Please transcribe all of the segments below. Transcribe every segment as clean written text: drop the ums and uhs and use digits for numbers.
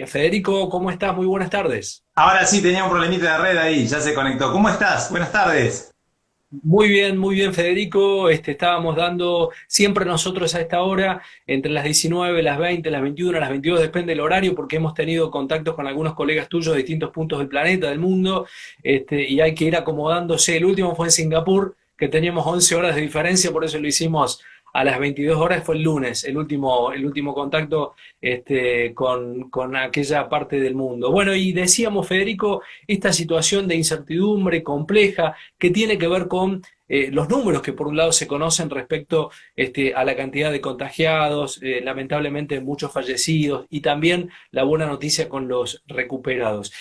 Federico, ¿cómo estás? Muy buenas tardes. Ahora sí, tenía un problemita de red ahí, ya se conectó. ¿Cómo estás? Buenas tardes. Muy bien, Federico. Estábamos dando siempre nosotros a esta hora, entre las 19, las 20, las 21, las 22, depende del horario, porque hemos tenido contactos con algunos colegas tuyos de distintos puntos del planeta, del mundo, y hay que ir acomodándose. El último fue en Singapur, que teníamos 11 horas de diferencia, por eso lo hicimos a las 22 horas, fue el lunes, el último contacto con aquella parte del mundo. Bueno, y decíamos, Federico, esta situación de incertidumbre compleja que tiene que ver con los números que por un lado se conocen respecto a la cantidad de contagiados, lamentablemente muchos fallecidos y también la buena noticia con los recuperados.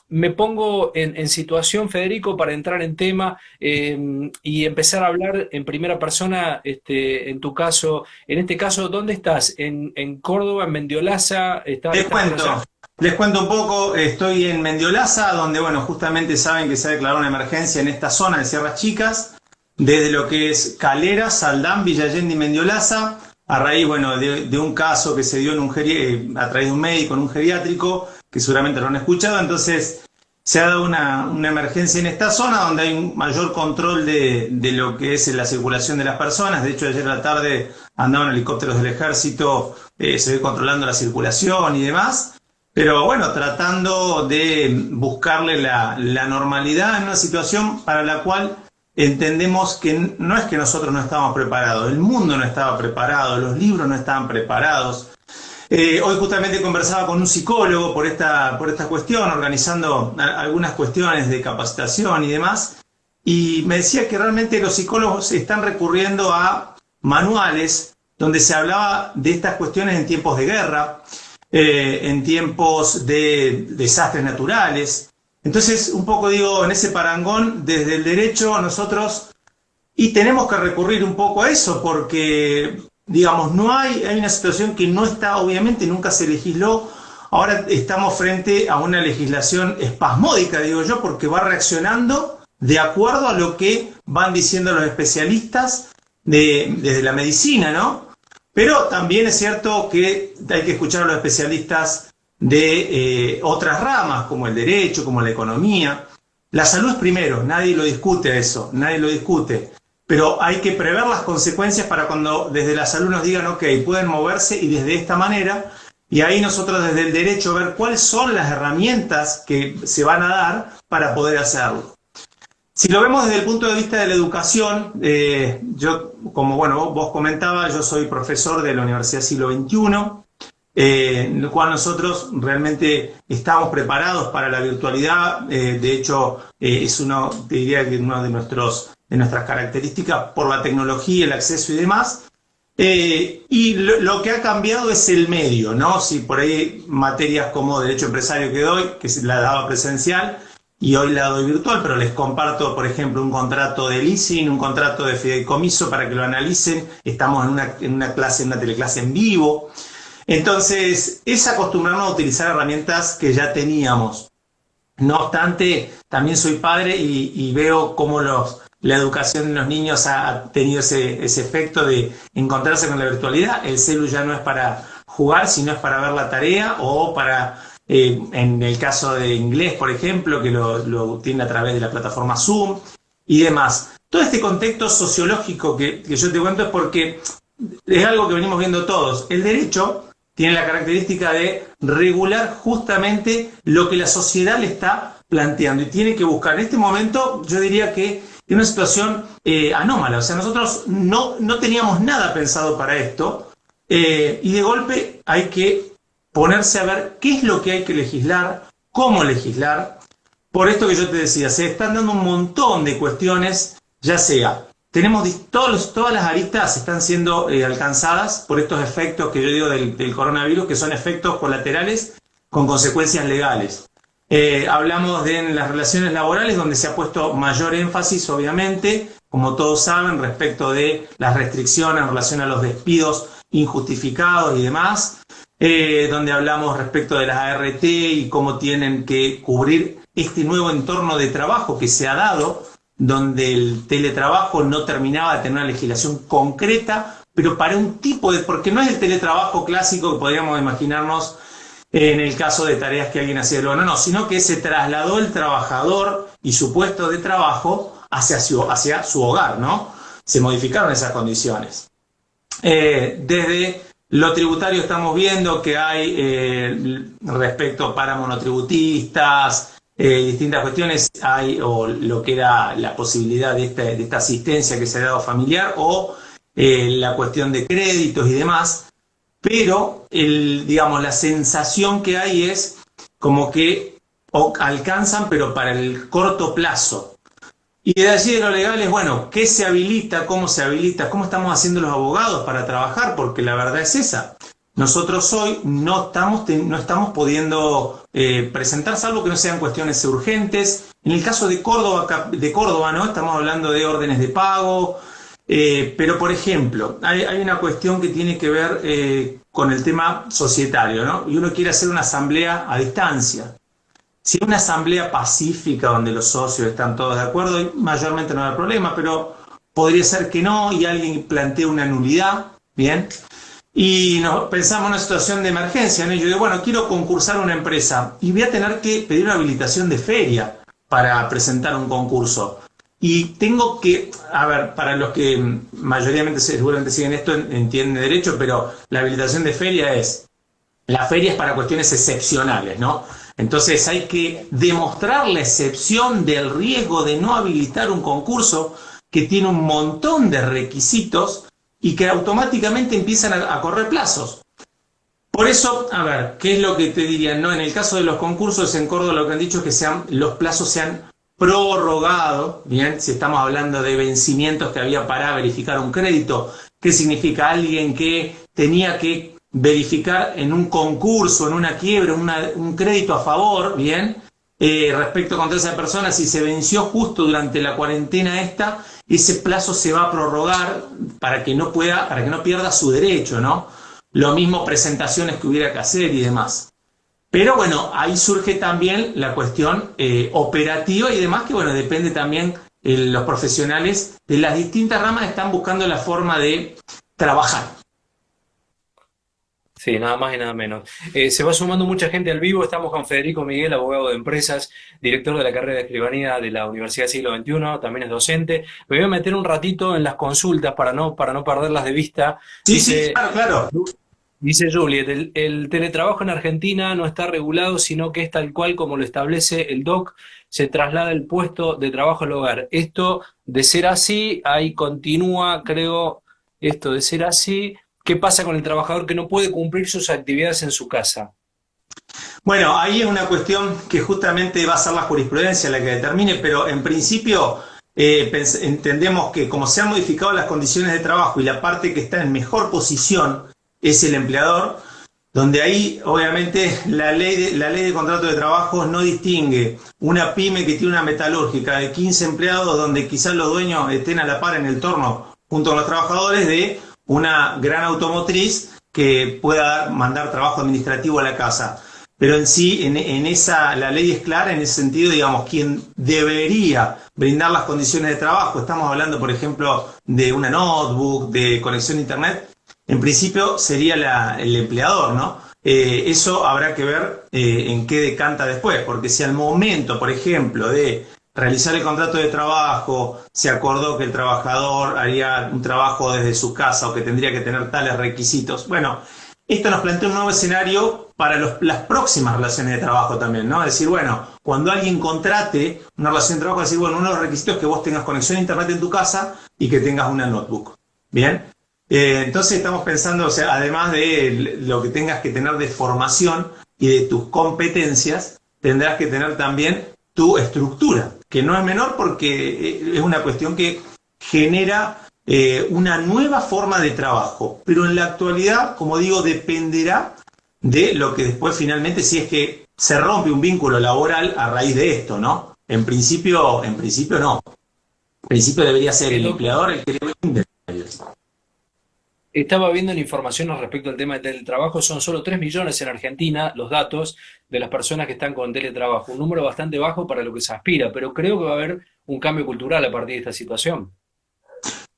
Me pongo en situación, Federico, para entrar en tema y empezar a hablar en primera persona, en tu caso, en este caso, ¿dónde estás? ¿En Córdoba, en Mendiolaza? Les ¿Estás por allá? cuento, les cuento un poco, estoy en Mendiolaza, donde, bueno, justamente saben que se ha declarado una emergencia en esta zona de Sierras Chicas, desde lo que es Calera, Saldán, Villa Allende y Mendiolaza, a raíz, bueno, de un caso que se dio a través de un médico en un geriátrico, que seguramente lo han escuchado. Entonces se ha dado una emergencia en esta zona donde hay un mayor control de lo que es la circulación de las personas. De hecho, ayer a la tarde andaban helicópteros del ejército, se ve controlando la circulación y demás. Pero bueno, tratando de buscarle la normalidad en una situación para la cual entendemos que no es que nosotros no estábamos preparados, el mundo no estaba preparado, los libros no estaban preparados. Hoy justamente conversaba con un psicólogo por esta cuestión, organizando algunas cuestiones de capacitación y demás, y me decía que realmente los psicólogos están recurriendo a manuales donde se hablaba de estas cuestiones en tiempos de guerra, en tiempos de desastres naturales. Entonces, un poco digo, en ese parangón, desde el derecho nosotros, y tenemos que recurrir un poco a eso, porque, digamos, hay una situación que no está, obviamente, nunca se legisló. Ahora estamos frente a una legislación espasmódica, digo yo, porque va reaccionando de acuerdo a lo que van diciendo los especialistas desde la medicina, ¿no? Pero también es cierto que hay que escuchar a los especialistas de otras ramas, como el derecho, como la economía. La salud es primero, nadie lo discute eso, nadie lo discute. Pero hay que prever las consecuencias para cuando desde la salud nos digan, ok, pueden moverse y desde esta manera, y ahí nosotros desde el derecho ver cuáles son las herramientas que se van a dar para poder hacerlo. Si lo vemos desde el punto de vista de la educación, yo, como bueno, vos comentabas, yo soy profesor de la Universidad Siglo XXI, en el cual nosotros realmente estamos preparados para la virtualidad. De hecho, es uno, te diría que uno de nuestras características por la tecnología, el acceso y demás. Y lo que ha cambiado es el medio, ¿no? Si por ahí materias como derecho empresario que doy, que la daba presencial, y hoy la doy virtual, pero les comparto, por ejemplo, un contrato de leasing, un contrato de fideicomiso para que lo analicen. Estamos en una clase, en una teleclase en vivo. Entonces, es acostumbrarnos a utilizar herramientas que ya teníamos. No obstante, también soy padre y veo cómo la educación de los niños ha tenido ese efecto de encontrarse con la virtualidad. El celu ya no es para jugar, sino es para ver la tarea o para, en el caso de inglés, por ejemplo, que lo tiene a través de la plataforma Zoom y demás. Todo este contexto sociológico que yo te cuento es porque es algo que venimos viendo todos. El derecho tiene la característica de regular justamente lo que la sociedad le está planteando y tiene que buscar. En este momento yo diría que es una situación anómala, o sea, nosotros no teníamos nada pensado para esto, y de golpe hay que ponerse a ver qué es lo que hay que legislar, cómo legislar. Por esto que yo te decía, se están dando un montón de cuestiones, ya sea todas las aristas están siendo alcanzadas por estos efectos que yo digo del coronavirus, que son efectos colaterales con consecuencias legales. Hablamos de en las relaciones laborales, donde se ha puesto mayor énfasis, obviamente, como todos saben, respecto de las restricciones en relación a los despidos injustificados y demás, donde hablamos respecto de las ART y cómo tienen que cubrir este nuevo entorno de trabajo que se ha dado, donde el teletrabajo no terminaba de tener una legislación concreta, pero para un tipo de, porque no es el teletrabajo clásico que podríamos imaginarnos, en el caso de tareas que alguien hacía de lugar. No, sino que se trasladó el trabajador y su puesto de trabajo hacia su hogar, ¿no? Se modificaron esas condiciones. Desde lo tributario estamos viendo que hay respecto para monotributistas, distintas cuestiones, hay o lo que era la posibilidad de esta asistencia que se ha dado familiar o la cuestión de créditos y demás, pero digamos, la sensación que hay es como que alcanzan, pero para el corto plazo. Y de allí de lo legal es, bueno, ¿qué se habilita? ¿Cómo se habilita? ¿Cómo estamos haciendo los abogados para trabajar? Porque la verdad es esa. Nosotros hoy no estamos pudiendo presentar, salvo que no sean cuestiones urgentes. En el caso de Córdoba, ¿no? Estamos hablando de órdenes de pago. Pero, por ejemplo, hay una cuestión que tiene que ver con el tema societario, ¿no? Y uno quiere hacer una asamblea a distancia. Si es una asamblea pacífica donde los socios están todos de acuerdo, mayormente no hay problema, pero podría ser que no y alguien plantea una nulidad, ¿bien? Y pensamos en una situación de emergencia, ¿no? Y yo digo, bueno, quiero concursar a una empresa y voy a tener que pedir una habilitación de feria para presentar un concurso. Y tengo que, a ver, para los que mayoritariamente seguramente siguen esto, entienden derecho, pero la habilitación de feria la feria es para cuestiones excepcionales, ¿no? Entonces hay que demostrar la excepción del riesgo de no habilitar un concurso que tiene un montón de requisitos y que automáticamente empiezan a correr plazos. Por eso, a ver, ¿qué es lo que te dirían? No, en el caso de los concursos en Córdoba lo que han dicho es que los plazos se han prorrogado, bien, si estamos hablando de vencimientos que había para verificar un crédito, ¿qué significa? Alguien que tenía que verificar en un concurso, en una quiebra, un crédito a favor, bien, respecto contra esa persona, si se venció justo durante la cuarentena ese plazo se va a prorrogar para que no pierda su derecho, ¿no? Lo mismo presentaciones que hubiera que hacer y demás. Pero bueno, ahí surge también la cuestión operativa y demás, que bueno, depende también, los profesionales de las distintas ramas están buscando la forma de trabajar. Sí, nada más y nada menos. Se va sumando mucha gente al vivo. Estamos con Federico Miguel, abogado de empresas, director de la carrera de escribanía de la Universidad del Siglo XXI, también es docente. Me voy a meter un ratito en las consultas para no perderlas de vista. Sí, sí, claro, claro. Dice Juliet, el teletrabajo en Argentina no está regulado, sino que es tal cual como lo establece el DOC, se traslada el puesto de trabajo al hogar. Esto, de ser así, ahí continúa, creo, esto de ser así. ¿Qué pasa con el trabajador que no puede cumplir sus actividades en su casa? Bueno, ahí es una cuestión que justamente va a ser la jurisprudencia la que determine, pero en principio entendemos que como se han modificado las condiciones de trabajo y la parte que está en mejor posición es el empleador, donde ahí obviamente la ley de contrato de trabajo no distingue una pyme que tiene una metalúrgica de 15 empleados donde quizás los dueños estén a la par en el torno junto con los trabajadores de una gran automotriz que pueda mandar trabajo administrativo a la casa. Pero en sí, la ley es clara en ese sentido, digamos, quien debería brindar las condiciones de trabajo, estamos hablando, por ejemplo, de una notebook, de conexión a internet, en principio sería el empleador, ¿no? Eso habrá que ver en qué decanta después, porque si al momento, por ejemplo, de realizar el contrato de trabajo, se acordó que el trabajador haría un trabajo desde su casa o que tendría que tener tales requisitos. Bueno, esto nos plantea un nuevo escenario para las próximas relaciones de trabajo también, ¿no? Es decir, bueno, cuando alguien contrate una relación de trabajo, decir, bueno, uno de los requisitos es que vos tengas conexión a internet en tu casa y que tengas una notebook. ¿Bien? Entonces estamos pensando, o sea, además de lo que tengas que tener de formación y de tus competencias, tendrás que tener también tu estructura, que no es menor porque es una cuestión que genera una nueva forma de trabajo. Pero en la actualidad, como digo, dependerá de lo que después finalmente, si es que se rompe un vínculo laboral a raíz de esto, ¿no? En principio no. En principio debería ser el empleador el que le brinde. Estaba viendo la información respecto al tema del teletrabajo, son solo 3 millones en Argentina los datos de las personas que están con teletrabajo, un número bastante bajo para lo que se aspira, pero creo que va a haber un cambio cultural a partir de esta situación.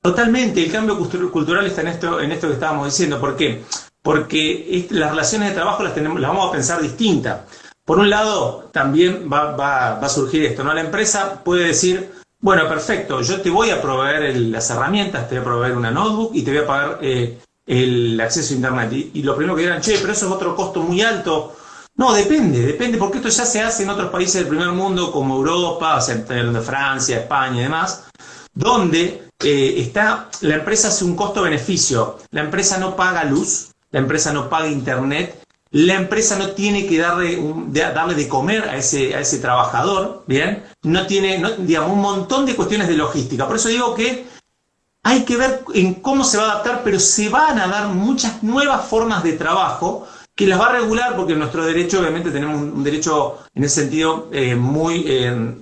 Totalmente, el cambio cultural está en esto que estábamos diciendo. ¿Por qué? porque las relaciones de trabajo las vamos a pensar distintas. Por un lado, también va a surgir esto, ¿no? La empresa puede decir, bueno, perfecto, yo te voy a proveer las herramientas, te voy a proveer una notebook y te voy a pagar el acceso a Internet. Y lo primero que dirán, che, pero eso es otro costo muy alto. No, depende, porque esto ya se hace en otros países del primer mundo, como Europa, o sea, de Francia, España y demás, donde la empresa hace un costo-beneficio. La empresa no paga luz, la empresa no paga Internet, la empresa no tiene que darle de comer a ese trabajador, ¿bien? No tiene, digamos, un montón de cuestiones de logística. Por eso digo que hay que ver en cómo se va a adaptar, pero se van a dar muchas nuevas formas de trabajo que las va a regular, porque nuestro derecho, obviamente, tenemos un derecho en ese sentido muy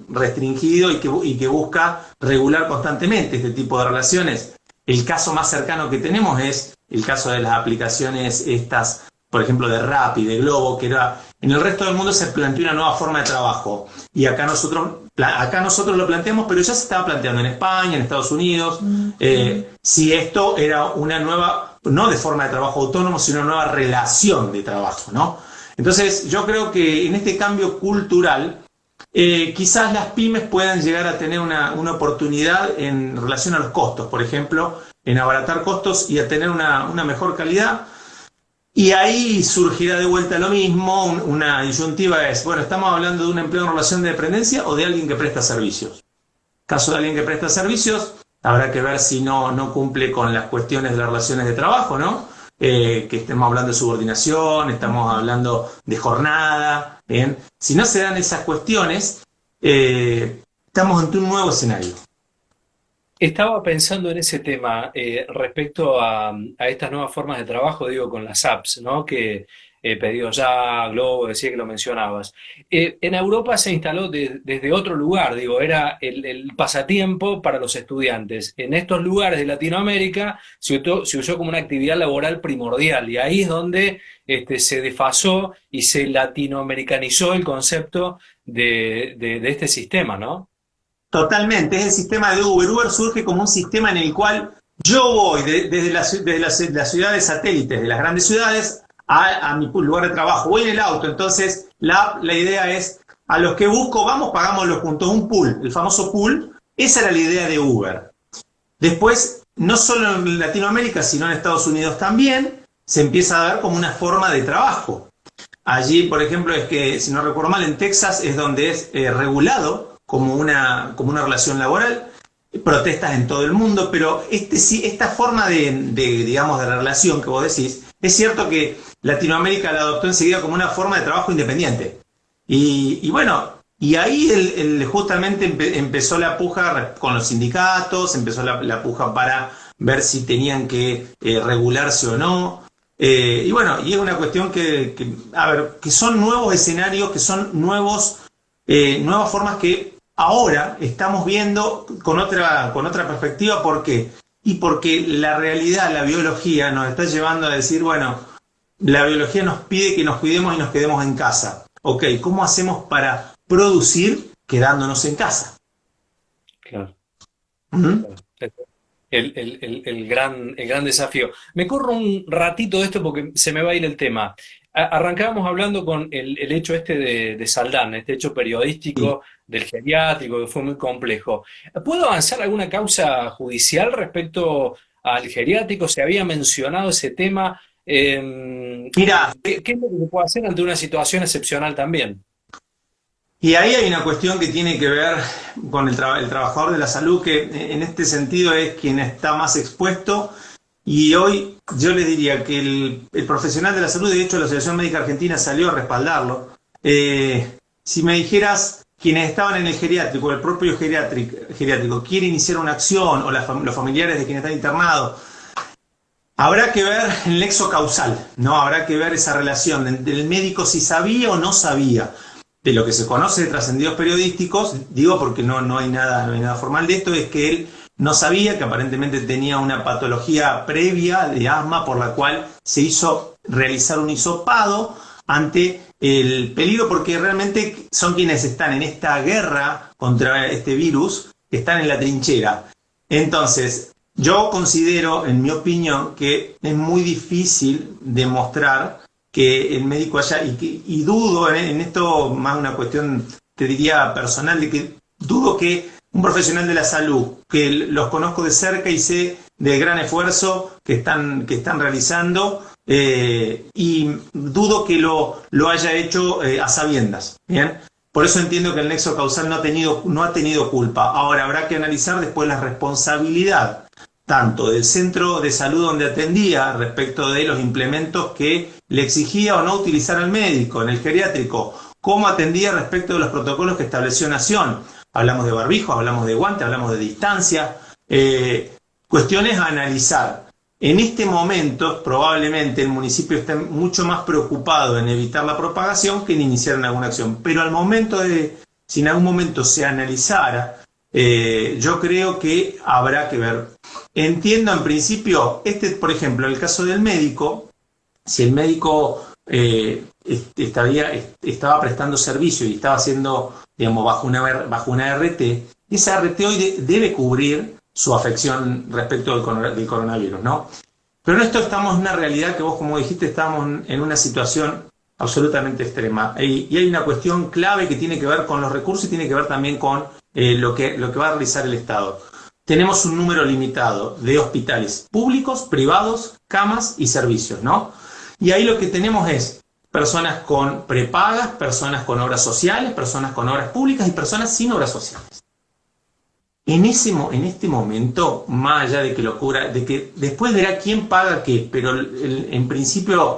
restringido y que busca regular constantemente este tipo de relaciones. El caso más cercano que tenemos es el caso de las aplicaciones estas, por ejemplo, de Rappi, de Globo, que era en el resto del mundo se planteó una nueva forma de trabajo. Y acá nosotros lo planteamos, pero ya se estaba planteando en España, en Estados Unidos, si esto era una nueva, no de forma de trabajo autónomo, sino una nueva relación de trabajo, ¿no? Entonces, yo creo que en este cambio cultural, quizás las pymes puedan llegar a tener una oportunidad en relación a los costos, por ejemplo, en abaratar costos y a tener una mejor calidad. Y ahí surgirá de vuelta lo mismo, una disyuntiva es, bueno, ¿estamos hablando de un empleo en relación de dependencia o de alguien que presta servicios? Caso de alguien que presta servicios, habrá que ver si no cumple con las cuestiones de las relaciones de trabajo, ¿no? Que estemos hablando de subordinación, estamos hablando de jornada, ¿bien? Si no se dan esas cuestiones, estamos ante un nuevo escenario. Estaba pensando en ese tema respecto a estas nuevas formas de trabajo, digo, con las apps, ¿no? Que Pedido Ya, Globo, decía que lo mencionabas. En Europa se instaló desde otro lugar, digo, era el pasatiempo para los estudiantes. En estos lugares de Latinoamérica se usó como una actividad laboral primordial y ahí es donde se desfasó y se latinoamericanizó el concepto de este sistema, ¿no? Totalmente, es el sistema de Uber. Uber surge como un sistema en el cual yo voy desde las ciudades satélites, de las grandes ciudades, a mi lugar de trabajo. Voy en el auto, entonces la idea es, a los que busco, vamos, pagámoslo juntos, un pool, el famoso pool. Esa era la idea de Uber. Después, no solo en Latinoamérica, sino en Estados Unidos también, se empieza a dar como una forma de trabajo. Allí, por ejemplo, es que, si no recuerdo mal, en Texas es donde es regulado como una relación laboral, protestas en todo el mundo, pero esta forma digamos, de relación que vos decís, es cierto que Latinoamérica la adoptó enseguida como una forma de trabajo independiente. Y bueno, y ahí justamente empezó la puja con los sindicatos, empezó la puja para ver si tenían que regularse o no. Y bueno, y es una cuestión que son nuevos escenarios, que son nuevas formas que ahora estamos viendo con otra perspectiva. ¿Por qué? Y porque la realidad, la biología, nos está llevando a decir, bueno, la biología nos pide que nos cuidemos y nos quedemos en casa. Ok, ¿cómo hacemos para producir quedándonos en casa? Claro. ¿Mm? El gran desafío. Me corro un ratito de esto porque se me va a ir el tema. Arrancábamos hablando con el hecho de Saldán, este hecho Sí. periodístico del geriátrico, que fue muy complejo. ¿Puedo avanzar alguna causa judicial respecto al geriátrico? ¿Se había mencionado ese tema? Mira, ¿Qué es lo que se puede hacer ante una situación excepcional también? y ahí hay una cuestión que tiene que ver con el trabajador de la salud, que en este sentido es quien está más expuesto. Y hoy yo les diría que el profesional de la salud, de hecho la Asociación Médica Argentina salió a respaldarlo. Si me dijeras, quienes estaban en el geriátrico, el propio geriátrico quiere iniciar una acción, o los familiares de quienes están internados, habrá que ver el nexo causal, ¿no? Habrá que ver esa relación del médico, si sabía o no sabía. De lo que se conoce de trascendidos periodísticos, digo porque no hay nada formal de esto, es que él no sabía, que aparentemente tenía una patología previa de asma por la cual se hizo realizar un hisopado ante el peligro, porque realmente son quienes están en esta guerra contra este virus, que están en la trinchera. Entonces, Yo considero, en mi opinión, que es muy difícil demostrar que el médico haya, y dudo en esto, más una cuestión, te diría, personal, de que dudo que un profesional de la salud, que los conozco de cerca y sé del gran esfuerzo que están realizando, y dudo que lo haya hecho a sabiendas, ¿bien? Por eso entiendo que el nexo causal no ha tenido culpa. Ahora habrá que analizar después la responsabilidad tanto del centro de salud donde atendía respecto de los implementos que le exigía o no utilizar al médico, en el geriátrico, cómo atendía respecto de los protocolos que estableció Nación. Hablamos de barbijo, hablamos de guante, hablamos de distancia, cuestiones a analizar. En este momento probablemente el municipio esté mucho más preocupado en evitar la propagación que en iniciar en alguna acción, pero al momento si en algún momento se analizara, yo creo que habrá que ver. Entiendo en principio, por ejemplo, en el caso del médico, si el médico estaba prestando servicio y estaba haciendo, digamos, bajo una RT, esa RT hoy debe cubrir su afección respecto del coronavirus, ¿no? Pero en esto estamos en una realidad que vos, como dijiste, estamos en una situación absolutamente extrema. Y hay una cuestión clave que tiene que ver con los recursos y tiene que ver también con lo que va a realizar el Estado. Tenemos un número limitado de hospitales públicos, privados, camas y servicios, ¿no? Y ahí lo que tenemos es personas con prepagas, personas con obras sociales, personas con obras públicas y personas sin obras sociales. En este momento, más allá de que locura, de que después verá quién paga qué, pero en principio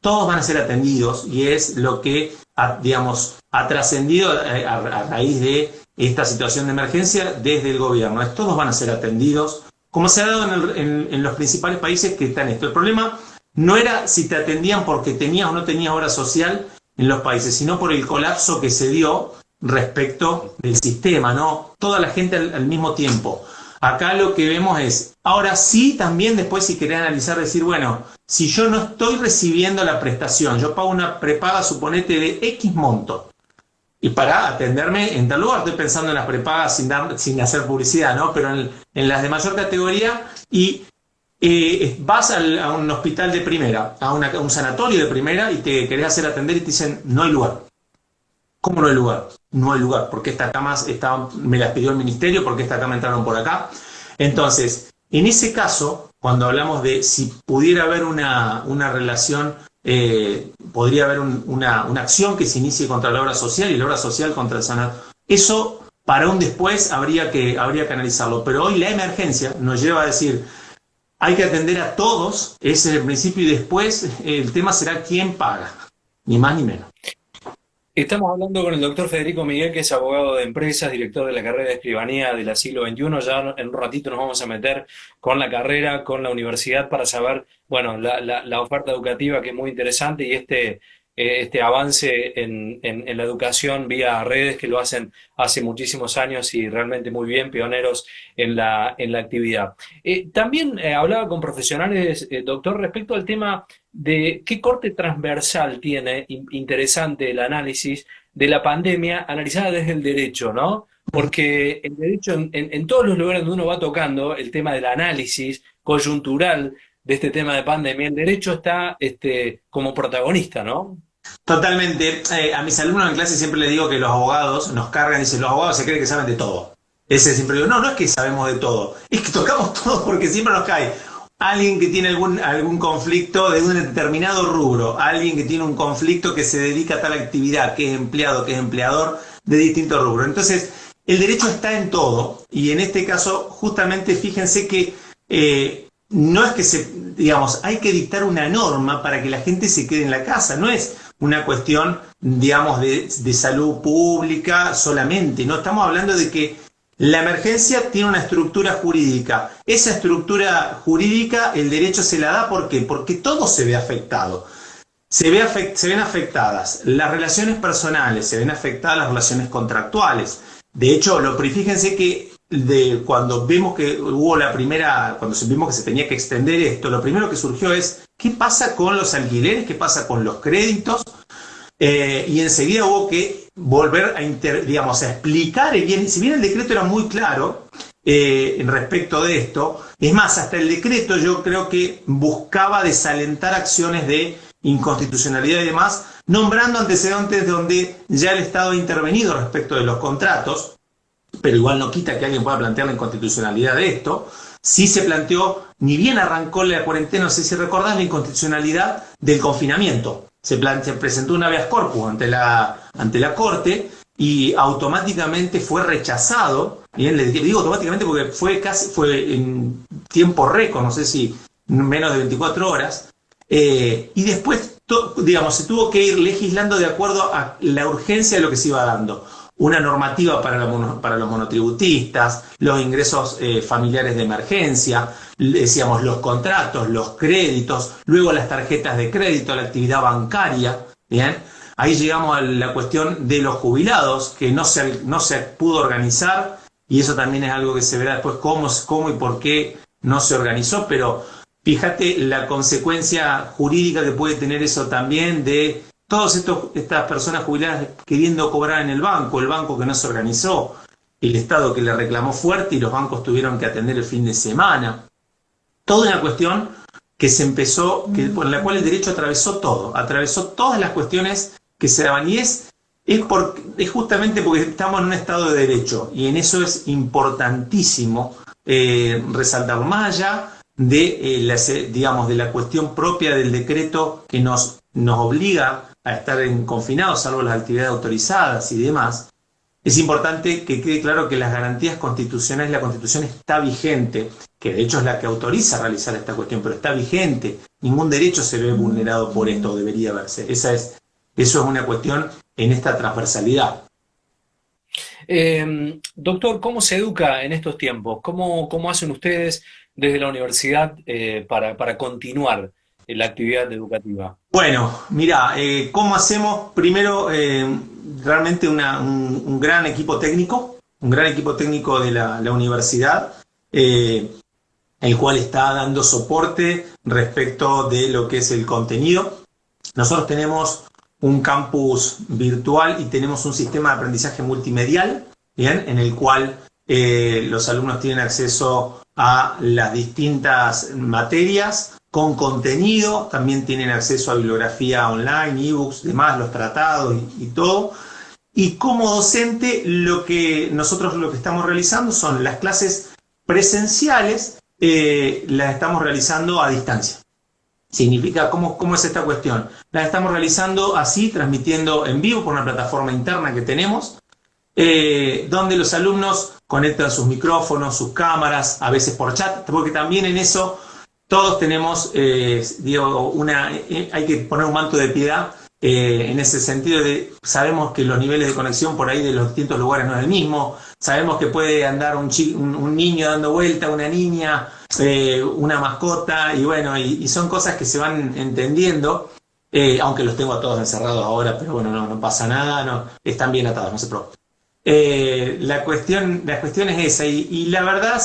todos van a ser atendidos y es lo que, digamos, ha trascendido a raíz de esta situación de emergencia desde el gobierno. Todos van a ser atendidos, como se ha dado en los principales países que están esto. El problema no era si te atendían porque tenías o no tenías obra social en los países, sino por el colapso que se dio respecto del sistema, ¿no? Toda la gente al mismo tiempo. Acá lo que vemos es, ahora sí, también después si querés analizar, decir, bueno, si yo no estoy recibiendo la prestación, yo pago una prepaga, suponete, de X monto, y para atenderme en tal lugar, estoy pensando en las prepagas sin hacer publicidad, ¿no? Pero en las de mayor categoría, y vas a un hospital de primera, a un sanatorio de primera, y te querés hacer atender y te dicen, no hay lugar. ¿Cómo no hay lugar? No hay lugar, porque estas camas me las pidió el ministerio, porque esta cama entraron por acá. Entonces, en ese caso, cuando hablamos de si pudiera haber una relación, podría haber una acción que se inicie contra la obra social y la obra social contra el sanatorio. Eso, para un después, habría que analizarlo. Pero hoy la emergencia nos lleva a decir, hay que atender a todos, ese es el principio, y después el tema será quién paga, ni más ni menos. Estamos hablando con el doctor Federico Miguel, que es abogado de empresas, director de la carrera de escribanía de la siglo XXI. Ya en un ratito nos vamos a meter con la carrera, con la universidad, para saber, bueno, la oferta educativa, que es muy interesante, y este avance en la educación vía redes, que lo hacen hace muchísimos años y realmente muy bien, pioneros en la actividad. También hablaba con profesionales, doctor, respecto al tema de qué corte transversal tiene interesante el análisis de la pandemia analizada desde el derecho, ¿no? Porque el derecho, en todos los lugares donde uno va tocando el tema del análisis coyuntural de este tema de pandemia, el derecho está como protagonista, ¿no? Totalmente. A mis alumnos en clase siempre les digo que los abogados nos cargan y dicen, los abogados se creen que saben de todo. Ese siempre digo, no es que sabemos de todo, es que tocamos todo porque siempre nos cae alguien que tiene algún conflicto de un determinado rubro, alguien que tiene un conflicto que se dedica a tal actividad, que es empleado, que es empleador de distintos rubros. Entonces, el derecho está en todo, y en este caso, justamente, fíjense que no es que digamos, hay que dictar una norma para que la gente se quede en la casa, no es una cuestión, digamos, de salud pública solamente, no, estamos hablando de que la emergencia tiene una estructura jurídica. Esa estructura jurídica, el derecho se la da, ¿por qué? Porque todo se ve afectado. Se ven afectadas las relaciones personales, se ven afectadas las relaciones contractuales. De hecho, fíjense que cuando vimos que cuando vimos que se tenía que extender esto, lo primero que surgió es, ¿qué pasa con los alquileres? ¿Qué pasa con los créditos? Y enseguida hubo que volver a explicar bien. Si bien el decreto era muy claro, respecto de esto. Es más, hasta el decreto yo creo que buscaba desalentar acciones de inconstitucionalidad y demás, nombrando antecedentes donde ya el Estado ha intervenido respecto de los contratos, pero igual no quita que alguien pueda plantear la inconstitucionalidad de esto. Sí se planteó, ni bien arrancó la cuarentena, no sé si recordás, la inconstitucionalidad del confinamiento. Se presentó un habeas corpus ante la Corte y automáticamente fue rechazado. Bien, le digo automáticamente porque fue en tiempo récord, no sé si menos de 24 horas. Y después, digamos, se tuvo que ir legislando de acuerdo a la urgencia de lo que se iba dando. Una normativa para los monotributistas, los ingresos familiares de emergencia, decíamos los contratos, los créditos, luego las tarjetas de crédito, la actividad bancaria, ¿bien? Ahí llegamos a la cuestión de los jubilados, que no se pudo organizar, y eso también es algo que se verá después cómo y por qué no se organizó, pero fíjate la consecuencia jurídica que puede tener eso también de todas estas personas jubiladas queriendo cobrar en el banco que no se organizó, el Estado que le reclamó fuerte y los bancos tuvieron que atender el fin de semana. Toda una cuestión que se empezó, por la cual el derecho atravesó todas las cuestiones que se daban. Y es justamente porque estamos en un Estado de Derecho, y en eso es importantísimo resaltarlo, más allá de, digamos, de la cuestión propia del decreto que nos obliga a estar confinados, salvo las actividades autorizadas y demás. Es importante que quede claro que las garantías constitucionales, la Constitución está vigente, que de hecho es la que autoriza a realizar esta cuestión, pero está vigente. Ningún derecho se ve vulnerado por esto, o debería verse. Eso es una cuestión en esta transversalidad. Doctor, ¿cómo se educa en estos tiempos? ¿Cómo hacen ustedes desde la universidad para continuar la actividad educativa? Bueno, mira, ¿cómo hacemos? Primero, realmente un gran equipo técnico, de la universidad, el cual está dando soporte respecto de lo que es el contenido. Nosotros tenemos un campus virtual y tenemos un sistema de aprendizaje multimedial, ¿bien? En el cual los alumnos tienen acceso a las distintas materias con contenido, también tienen acceso a bibliografía online, ebooks, demás, los tratados y todo. Y como docente, lo que estamos realizando son las clases presenciales, las estamos realizando a distancia. Significa, ¿cómo es esta cuestión? Las estamos realizando así, transmitiendo en vivo por una plataforma interna que tenemos, donde los alumnos conectan sus micrófonos, sus cámaras, a veces por chat, porque también en eso todos tenemos, hay que poner un manto de piedad en ese sentido sabemos que los niveles de conexión por ahí de los distintos lugares no es el mismo, sabemos que puede andar un niño dando vuelta, una niña, una mascota, y bueno, y son cosas que se van entendiendo, aunque los tengo a todos encerrados ahora, pero bueno, no pasa nada, están bien atados, no se preocupen. La cuestión es esa, y la verdad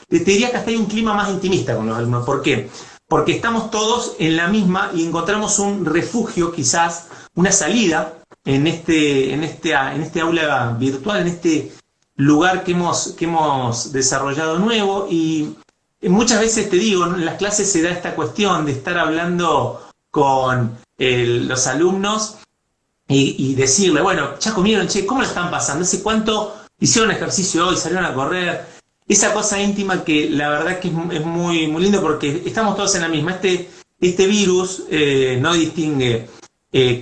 te diría que hasta hay un clima más intimista con los alumnos. ¿Por qué? Porque estamos todos en la misma y encontramos un refugio, quizás, una salida en este aula virtual, en este lugar que hemos desarrollado nuevo. Y muchas veces te digo, en las clases se da esta cuestión de estar hablando con los alumnos y decirle, bueno, ya comieron, che, ¿cómo lo están pasando? ¿Hace cuánto hicieron ejercicio hoy? ¿Salieron a correr? Esa cosa íntima que la verdad que es muy, muy lindo, porque estamos todos en la misma. Este virus no distingue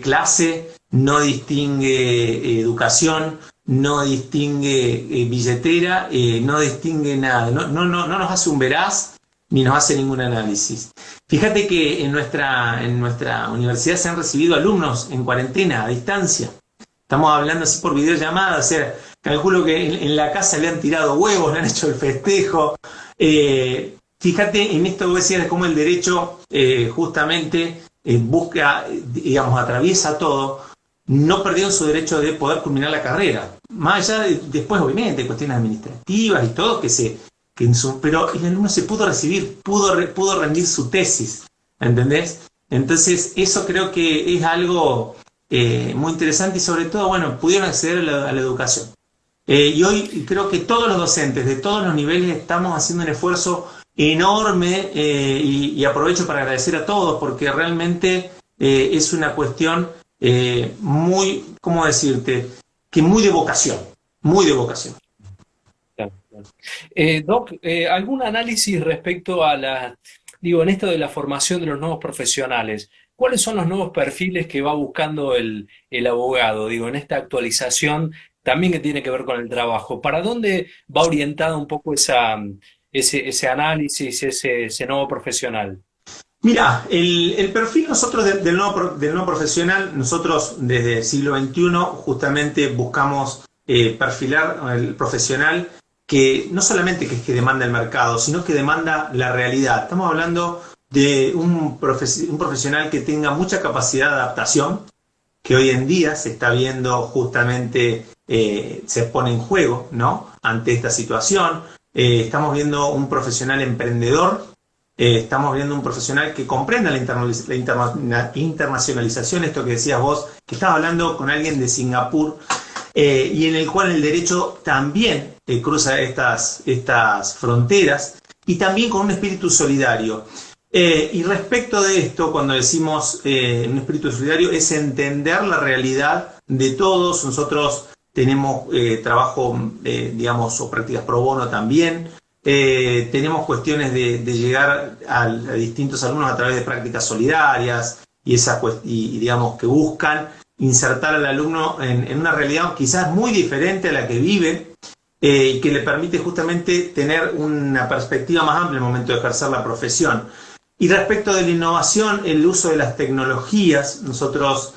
clase, no distingue educación, no distingue billetera, no distingue nada. No nos hace un veraz ni nos hace ningún análisis. Fíjate que en nuestra universidad se han recibido alumnos en cuarentena, a distancia. Estamos hablando así por videollamada, o sea, calculo que en la casa le han tirado huevos, le han hecho el festejo. Fíjate en esto que decías de cómo el derecho justamente busca, digamos, atraviesa todo. No perdieron su derecho de poder culminar la carrera. Más allá después, obviamente, cuestiones administrativas y todo, pero el alumno se pudo recibir, pudo rendir su tesis, ¿entendés? Entonces, eso creo que es algo muy interesante y sobre todo, bueno, pudieron acceder a la educación. Y hoy creo que todos los docentes de todos los niveles estamos haciendo un esfuerzo enorme y aprovecho para agradecer a todos porque realmente es una cuestión muy, ¿cómo decirte? Que muy de vocación, muy de vocación. Claro, claro. Doc, ¿algún análisis respecto a digo, en esto de la formación de los nuevos profesionales? ¿Cuáles son los nuevos perfiles que va buscando el abogado? Digo, en esta actualización también que tiene que ver con el trabajo. ¿Para dónde va orientada un poco ese análisis, ese nuevo profesional? Mira, el perfil nosotros del nuevo profesional, nosotros desde el siglo XXI justamente buscamos perfilar al profesional que no solamente que demanda el mercado, sino que demanda la realidad. Estamos hablando de un profesional que tenga mucha capacidad de adaptación, que hoy en día se está viendo justamente, se pone en juego, ¿no? Ante esta situación. Estamos viendo un profesional emprendedor, estamos viendo un profesional que comprenda la internacionalización, esto que decías vos, que estabas hablando con alguien de Singapur, y en el cual el derecho también cruza estas fronteras, y también con un espíritu solidario. Y respecto de esto, cuando decimos un espíritu solidario, es entender la realidad de todos. Nosotros tenemos trabajo, digamos, o prácticas pro bono también. Tenemos cuestiones de llegar a distintos alumnos a través de prácticas solidarias y digamos que buscan insertar al alumno en una realidad quizás muy diferente a la que vive y que le permite justamente tener una perspectiva más amplia en el momento de ejercer la profesión. Y respecto de la innovación, el uso de las tecnologías, nosotros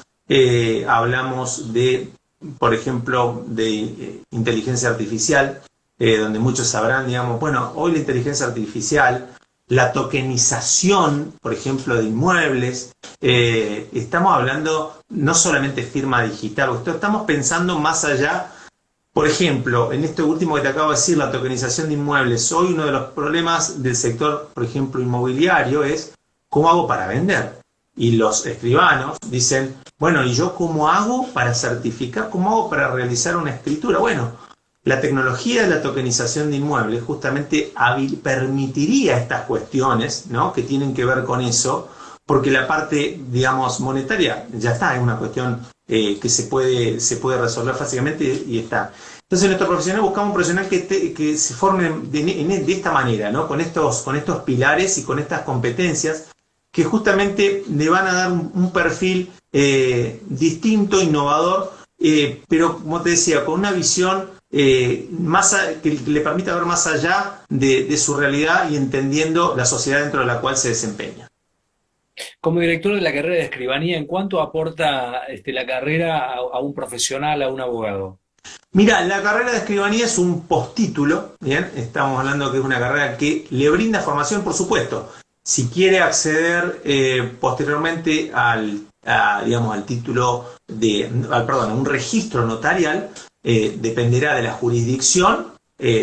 hablamos de, por ejemplo, de inteligencia artificial, donde muchos sabrán, digamos, bueno, hoy la inteligencia artificial, la tokenización, por ejemplo, de inmuebles, estamos hablando no solamente firma digital, estamos pensando más allá. Por ejemplo, en esto último que te acabo de decir, la tokenización de inmuebles, hoy uno de los problemas del sector, por ejemplo, inmobiliario es ¿cómo hago para vender? Y los escribanos dicen, bueno, ¿y yo cómo hago para certificar? ¿Cómo hago para realizar una escritura? Bueno, la tecnología de la tokenización de inmuebles justamente permitiría estas cuestiones, ¿no? Que tienen que ver con eso, porque la parte, digamos, monetaria ya está, es una cuestión que se puede resolver fácilmente y está. Entonces, nuestro profesional buscamos un profesional que se forme de esta manera, ¿no? Con estos pilares y con estas competencias que justamente le van a dar un perfil distinto, innovador, pero como te decía, con una visión que le permita ver más allá de su realidad y entendiendo la sociedad dentro de la cual se desempeña. Como director de la carrera de escribanía, ¿en cuánto aporta la carrera a un profesional, a un abogado? Mira, la carrera de escribanía es un postítulo, ¿bien? Estamos hablando que es una carrera que le brinda formación, por supuesto. Si quiere acceder posteriormente digamos, al título perdón, a un registro notarial, dependerá de la jurisdicción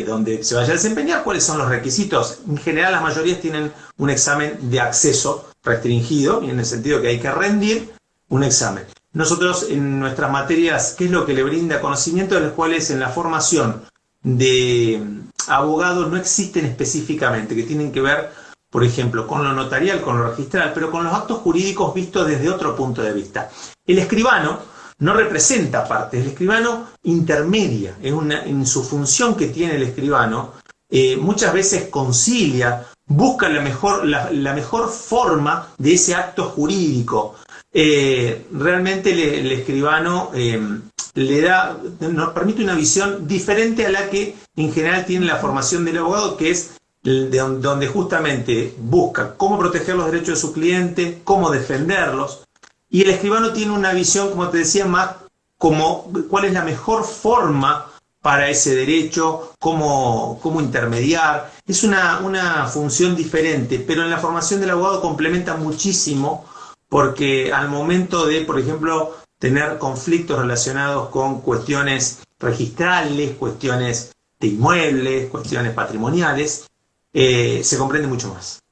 donde se vaya a desempeñar, cuáles son los requisitos. En general, las mayorías tienen un examen de acceso restringido, y en el sentido que hay que rendir un examen. Nosotros en nuestras materias, ¿qué es lo que le brinda conocimiento? De los cuales en la formación de abogados no existen específicamente, que tienen que ver, por ejemplo, con lo notarial, con lo registral, pero con los actos jurídicos vistos desde otro punto de vista. El escribano no representa partes, el escribano intermedia, en su función que tiene el escribano, muchas veces concilia, busca la mejor forma de ese acto jurídico. Realmente el escribano nos permite una visión diferente a la que en general tiene la formación del abogado, que es donde justamente busca cómo proteger los derechos de su cliente, cómo defenderlos. Y el escribano tiene una visión, como te decía, más como cuál es la mejor forma para ese derecho, cómo intermediar. Es una función diferente, pero en la formación del abogado complementa muchísimo, porque al momento de, por ejemplo, tener conflictos relacionados con cuestiones registrales, cuestiones de inmuebles, cuestiones patrimoniales, se comprende mucho más.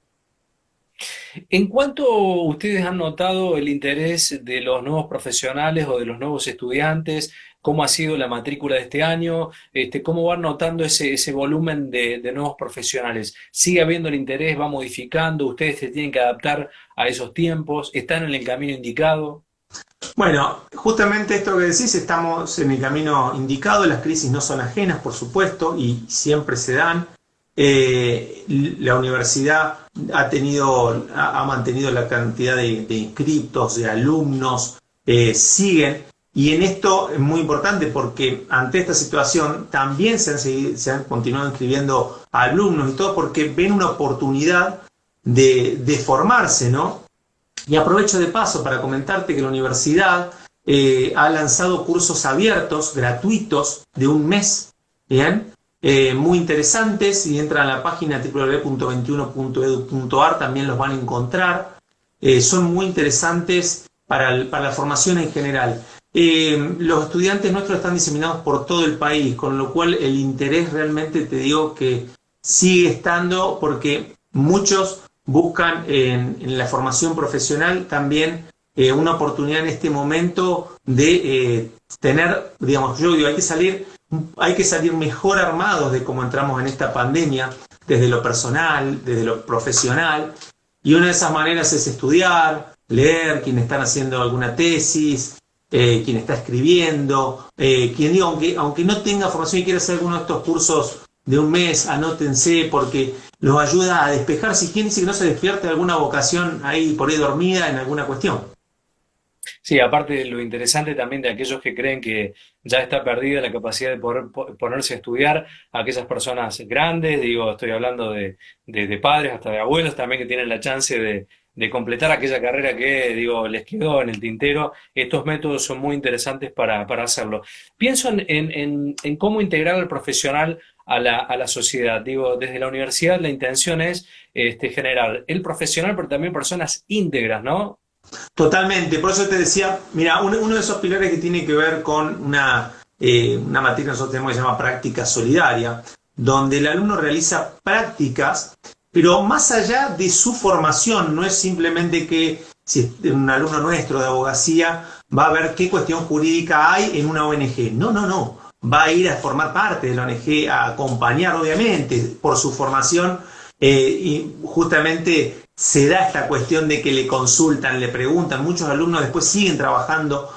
En cuanto ustedes han notado el interés de los nuevos profesionales o de los nuevos estudiantes, ¿cómo ha sido la matrícula de este año? ¿Cómo van notando ese volumen de nuevos profesionales? ¿Sigue habiendo el interés? ¿Va modificando? ¿Ustedes se tienen que adaptar a esos tiempos? ¿Están en el camino indicado? Bueno, justamente esto que decís, estamos en el camino indicado, las crisis no son ajenas, por supuesto, y siempre se dan. La universidad ha mantenido la cantidad de inscriptos, de alumnos, siguen, y en esto es muy importante porque ante esta situación también se han continuado inscribiendo alumnos y todo porque ven una oportunidad de formarse, ¿no? Y aprovecho de paso para comentarte que la universidad ha lanzado cursos abiertos, gratuitos, de un mes, ¿bien? Muy interesantes. Si entran a la página www.21.edu.ar también los van a encontrar. Son muy interesantes para la formación en general. Los estudiantes nuestros están diseminados por todo el país, con lo cual el interés realmente te digo que sigue estando porque muchos buscan en la formación profesional también una oportunidad en este momento de tener, digamos, yo digo, hay que salir mejor armados de cómo entramos en esta pandemia, desde lo personal, desde lo profesional, y una de esas maneras es estudiar, leer, quienes están haciendo alguna tesis, quien está escribiendo, quien digo, aunque no tenga formación y quiera hacer alguno de estos cursos de un mes, anótense porque los ayuda a despejarse. ¿Quién dice que no se despierte alguna vocación ahí por ahí dormida en alguna cuestión? Sí, aparte de lo interesante también de aquellos que creen que ya está perdida la capacidad de poder ponerse a estudiar, aquellas personas grandes, digo, estoy hablando de padres hasta de abuelos también que tienen la chance de completar aquella carrera que, digo, les quedó en el tintero. Estos métodos son muy interesantes para hacerlo. Pienso en cómo integrar al profesional a la sociedad. Digo, desde la universidad la intención es generar el profesional, pero también personas íntegras, ¿no? Totalmente, por eso te decía, mira, uno de esos pilares que tiene que ver con una materia que nosotros tenemos que se llama práctica solidaria, donde el alumno realiza prácticas, pero más allá de su formación, no es simplemente que si un alumno nuestro de abogacía va a ver qué cuestión jurídica hay en una ONG. No, no, no, va a ir a formar parte de la ONG, a acompañar obviamente por su formación y justamente se da esta cuestión de que le consultan, le preguntan, muchos alumnos después siguen trabajando.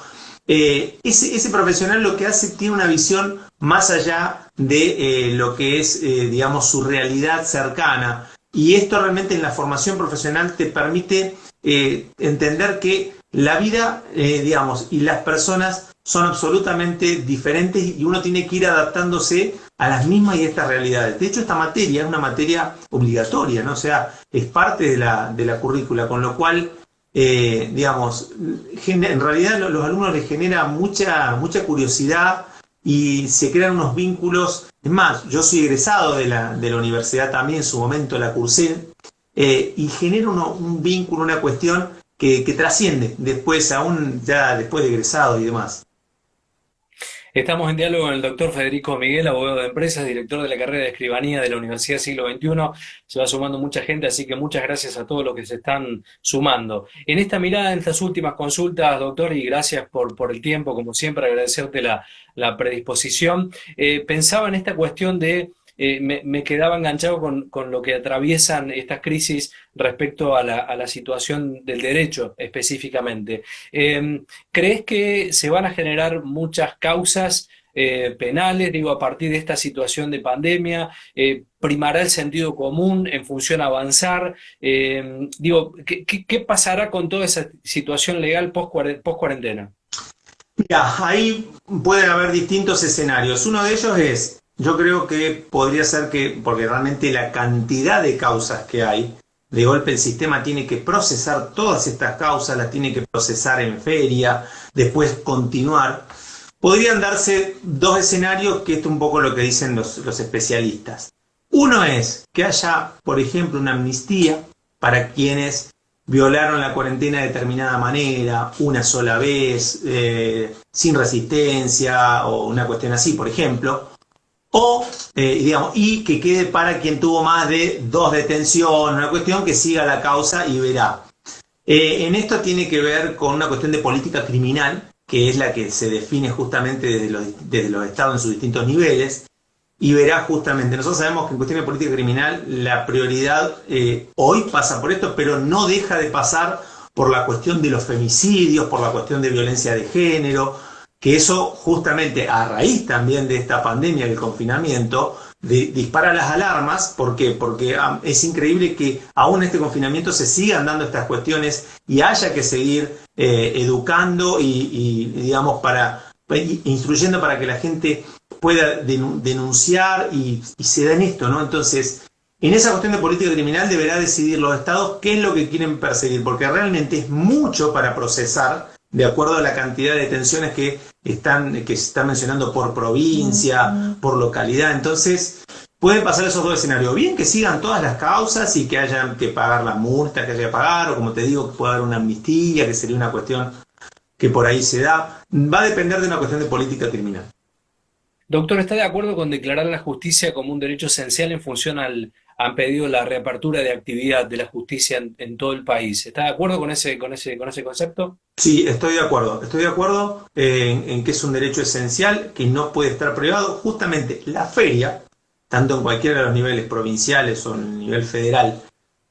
Ese profesional lo que hace tiene una visión más allá de lo que es, digamos, su realidad cercana. Y esto realmente en la formación profesional te permite entender que la vida, digamos, y las personas son absolutamente diferentes y uno tiene que ir adaptándose a las mismas y estas realidades. De hecho, esta materia es una materia obligatoria, ¿no? O sea, es parte de la currícula, con lo cual, digamos, en realidad los alumnos les genera mucha curiosidad y se crean unos vínculos. Es más, yo soy egresado de la universidad también, en su momento la cursé, y genera un vínculo, una cuestión que trasciende después, aún ya después de egresado y demás. Estamos en diálogo con el doctor Federico Miguel, abogado de empresas, director de la carrera de escribanía de la Universidad Siglo XXI. Se va sumando mucha gente, así que muchas gracias a todos los que se están sumando. En esta mirada, en estas últimas consultas, doctor, y gracias por el tiempo, como siempre, agradecerte la predisposición. Pensaba en esta cuestión me quedaba enganchado con lo que atraviesan estas crisis respecto a la situación del derecho específicamente. ¿Crees que se van a generar muchas causas penales, digo, a partir de esta situación de pandemia? ¿Primará el sentido común en función a avanzar? Digo, ¿qué pasará con toda esa situación legal post-cuarentena? Mira, ahí pueden haber distintos escenarios. Uno de ellos es, yo creo que podría ser que, porque realmente la cantidad de causas que hay, de golpe el sistema tiene que procesar todas estas causas, las tiene que procesar en feria, después continuar. Podrían darse dos escenarios, que esto es un poco lo que dicen los especialistas. Uno es que haya, por ejemplo, una amnistía para quienes violaron la cuarentena de determinada manera, una sola vez, sin resistencia o una cuestión así, por ejemplo. o, digamos, y que quede para quien tuvo más de 2 detenciones, una cuestión que siga la causa y verá. En esto tiene que ver con una cuestión de política criminal, que es la que se define justamente desde los estados en sus distintos niveles, y verá justamente, nosotros sabemos que en cuestión de política criminal la prioridad hoy pasa por esto, pero no deja de pasar por la cuestión de los femicidios, por la cuestión de violencia de género, que eso justamente a raíz también de esta pandemia, del confinamiento, dispara las alarmas. ¿Por qué? Porque es increíble que aún en este confinamiento se sigan dando estas cuestiones y haya que seguir educando y digamos, instruyendo para que la gente pueda denunciar y se da en esto, ¿no? Entonces, en esa cuestión de política criminal deberá decidir los estados qué es lo que quieren perseguir, porque realmente es mucho para procesar de acuerdo a la cantidad de detenciones que se están mencionando por provincia, por localidad. Entonces, pueden pasar esos dos escenarios. Bien que sigan todas las causas y que hayan que pagar la multa que haya que pagar, o como te digo, que pueda haber una amnistía, que sería una cuestión que por ahí se da. Va a depender de una cuestión de política criminal. Doctor, ¿está de acuerdo con declarar la justicia como un derecho esencial en función han pedido la reapertura de actividad de la justicia en todo el país? ¿Está de acuerdo con ese concepto? Sí, estoy de acuerdo. Estoy de acuerdo en que es un derecho esencial, que no puede estar privado. Justamente la feria, tanto en cualquiera de los niveles provinciales o en el nivel federal,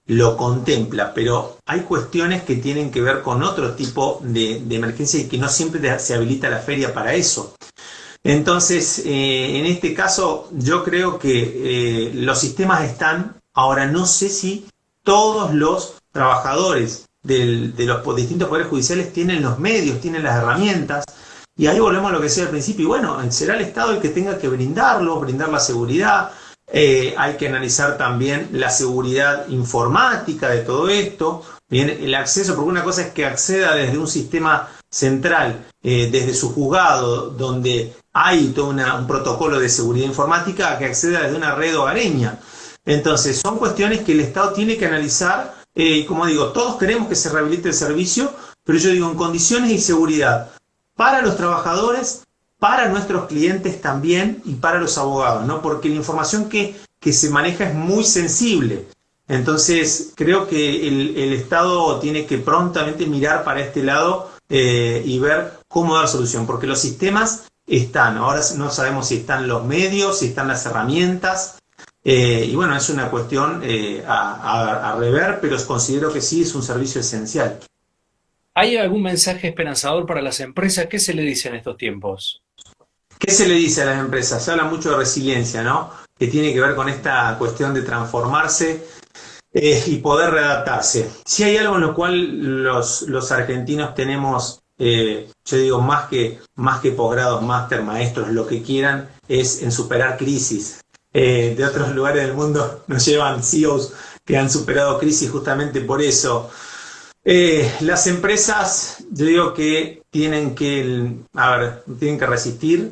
lo contempla, pero hay cuestiones que tienen que ver con otro tipo de emergencia y que no siempre se habilita la feria para eso. Entonces, en este caso, yo creo que los sistemas están. Ahora, no sé si todos los trabajadores de los distintos poderes judiciales tienen los medios, tienen las herramientas, y ahí volvemos a lo que decía al principio, y bueno, será el Estado el que tenga que brindar la seguridad. Hay que analizar también la seguridad informática de todo esto, bien, el acceso, porque una cosa es que acceda desde un sistema central, desde su juzgado, donde hay todo un protocolo de seguridad informática, a que acceda desde una red hogareña. Entonces, son cuestiones que el Estado tiene que analizar, y como digo, todos queremos que se rehabilite el servicio, pero yo digo en condiciones y seguridad para los trabajadores, para nuestros clientes también y para los abogados, ¿no? Porque la información que se maneja es muy sensible. Entonces, creo que el Estado tiene que prontamente mirar para este lado y ver cómo dar solución, porque los sistemas están, ahora no sabemos si están los medios, si están las herramientas, y bueno, es una cuestión a rever, pero considero que sí es un servicio esencial. ¿Hay algún mensaje esperanzador para las empresas? ¿Qué se le dice en estos tiempos? ¿Qué se le dice a las empresas? Se habla mucho de resiliencia, ¿no? Que tiene que ver con esta cuestión de transformarse y poder readaptarse. Si hay algo en lo cual los argentinos tenemos, yo digo, más que posgrados, máster, maestros, lo que quieran, es en superar crisis. De otros lugares del mundo nos llevan CEOs que han superado crisis justamente por eso. Las empresas, yo digo que tienen que resistir,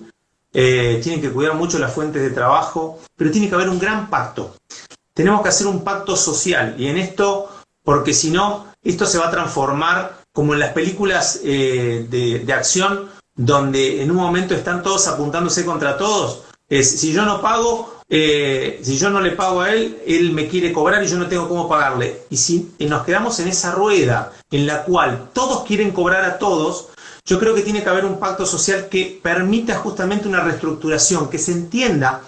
tienen que cuidar mucho las fuentes de trabajo, pero tiene que haber un gran pacto. Tenemos que hacer un pacto social, y en esto, porque si no, esto se va a transformar como en las películas de acción, donde en un momento están todos apuntándose contra todos. Si yo no pago, si yo no le pago a él, él me quiere cobrar y yo no tengo cómo pagarle. Y si nos quedamos en esa rueda en la cual todos quieren cobrar a todos, yo creo que tiene que haber un pacto social que permita justamente una reestructuración, que se entienda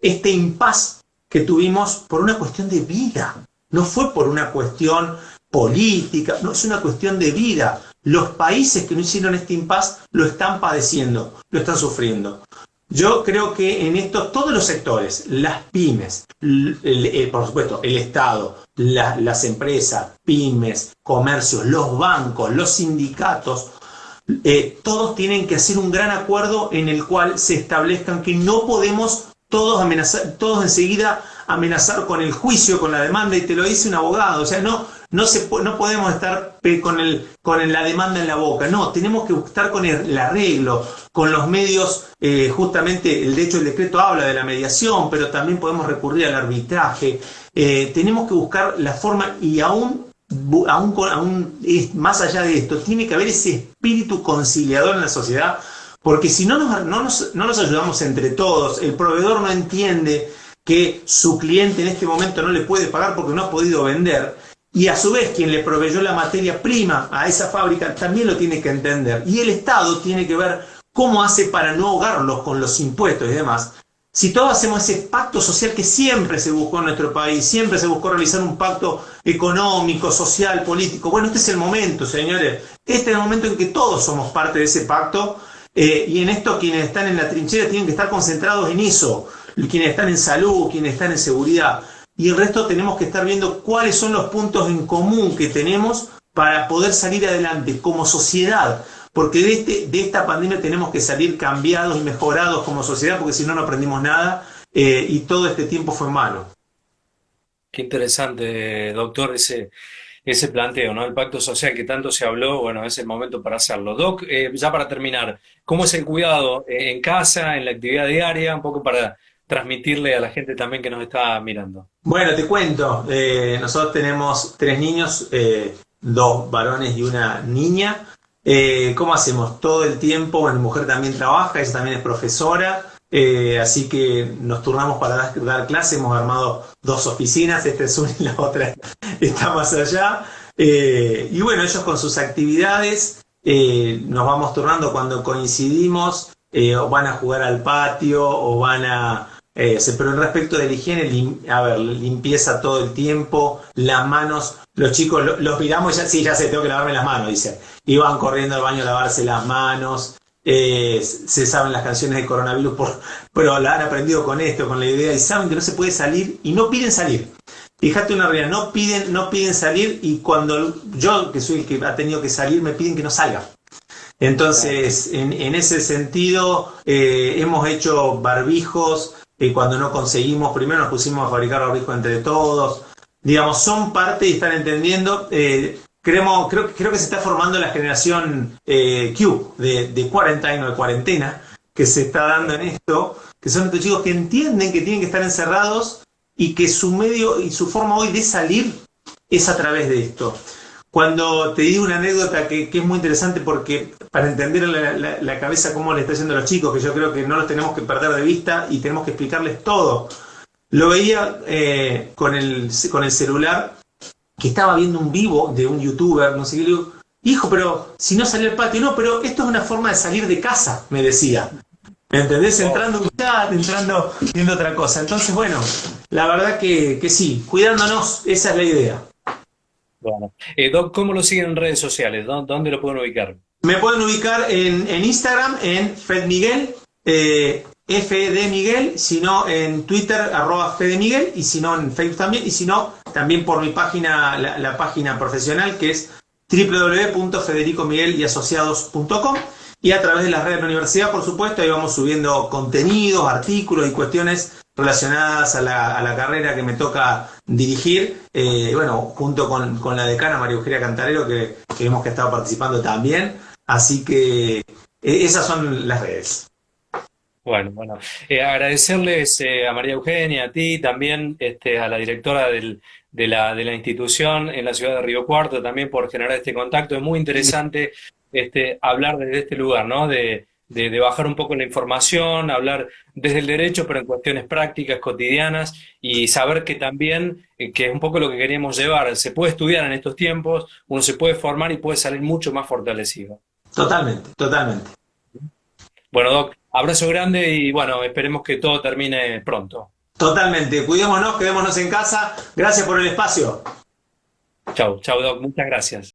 este impasse que tuvimos por una cuestión de vida. No fue por una cuestión política, no, es una cuestión de vida. Los países que no hicieron este impasse lo están padeciendo, lo están sufriendo. Yo creo que en esto todos los sectores, las pymes, por supuesto el Estado, las empresas, pymes, comercios, los bancos, los sindicatos, todos tienen que hacer un gran acuerdo en el cual se establezcan que no podemos todos enseguida amenazar con el juicio, con la demanda, y te lo dice un abogado. O sea, no podemos estar con la demanda en la boca. No, tenemos que estar con el arreglo, con los medios. Justamente, de hecho, el decreto habla de la mediación, pero también podemos recurrir al arbitraje. Tenemos que buscar la forma, y aún más allá de esto, tiene que haber ese espíritu conciliador en la sociedad, porque si no nos ayudamos entre todos, el proveedor no entiende que su cliente en este momento no le puede pagar porque no ha podido vender, y a su vez quien le proveyó la materia prima a esa fábrica también lo tiene que entender, y el Estado tiene que ver cómo hace para no ahogarlos con los impuestos y demás. Si todos hacemos ese pacto social que siempre se buscó en nuestro país, siempre se buscó realizar un pacto económico, social, político, bueno, este es el momento, señores, este es el momento en que todos somos parte de ese pacto, y en esto quienes están en la trinchera tienen que estar concentrados en eso, quienes están en salud, quienes están en seguridad, y el resto tenemos que estar viendo cuáles son los puntos en común que tenemos para poder salir adelante como sociedad, porque de esta pandemia tenemos que salir cambiados y mejorados como sociedad, porque si no, no aprendimos nada, y todo este tiempo fue malo. Qué interesante, doctor, ese planteo, ¿no? El pacto social que tanto se habló, bueno, es el momento para hacerlo. Doc, ya para terminar, ¿cómo es el cuidado en casa, en la actividad diaria? Un poco para transmitirle a la gente también que nos está mirando. Bueno, te cuento, nosotros tenemos 3 niños, 2 varones y una niña. ¿Cómo hacemos? Todo el tiempo, bueno, mi mujer también trabaja, ella también es profesora, así que nos turnamos para dar clase, hemos armado 2 oficinas, esta es una y la otra está más allá. Y bueno, ellos con sus actividades nos vamos turnando cuando coincidimos, o van a jugar al patio, o van a... pero en respecto de la higiene, a ver, limpieza todo el tiempo, las manos, los chicos los miramos y ya, sí, ya sé, tengo que lavarme las manos, dice. Y van corriendo al baño a lavarse las manos, se saben las canciones de coronavirus, pero la han aprendido con esto, con la idea, y saben que no se puede salir, y no piden salir. Fíjate una realidad, no piden salir, y cuando yo, que soy el que ha tenido que salir, me piden que no salga. Entonces, en ese sentido, hemos hecho barbijos, cuando no conseguimos, primero nos pusimos a fabricar barbijos entre todos, digamos, son parte y están entendiendo. Creo que se está formando la generación Q de cuarentena o de cuarentena que se está dando en esto, que son estos chicos que entienden que tienen que estar encerrados y que su medio y su forma hoy de salir es a través de esto. Cuando te digo una anécdota que es muy interesante, porque para entender la cabeza cómo le está yendo a los chicos, que yo creo que no los tenemos que perder de vista y tenemos que explicarles todo. Lo veía con el celular, que estaba viendo un vivo de un youtuber, no sé qué, le digo, hijo, pero si no salí al patio, no, pero esto es una forma de salir de casa, me decía. ¿Me entendés? Entrando en un chat, entrando viendo otra cosa. Entonces, bueno, la verdad que sí, cuidándonos, esa es la idea. Bueno. Doc, ¿cómo lo siguen en redes sociales? ¿Dónde lo pueden ubicar? Me pueden ubicar en Instagram, en FedMiguel, FedMiguel, si no en Twitter, @FedMiguel, y si no en Facebook también, y si no, también por mi página, la página profesional, que es www.federicomiguelyasociados.com, y a través de las redes de la universidad, por supuesto, ahí vamos subiendo contenidos, artículos y cuestiones relacionadas a la carrera que me toca dirigir, bueno, junto con la decana María Eugenia Cantarero, que hemos estado participando también, así que esas son las redes. Bueno, agradecerles a María Eugenia, a ti también, a la directora de la institución en la ciudad de Río Cuarto, también por generar este contacto. Es muy interesante hablar desde este lugar, ¿no? De bajar un poco la información, hablar desde el derecho, pero en cuestiones prácticas, cotidianas, y saber que también, que es un poco lo que queríamos llevar, se puede estudiar en estos tiempos, uno se puede formar y puede salir mucho más fortalecido. Totalmente, totalmente. Bueno, Doc, abrazo grande y bueno, esperemos que todo termine pronto. Totalmente. Cuidémonos, quedémonos en casa. Gracias por el espacio. Chau, Doc, muchas gracias.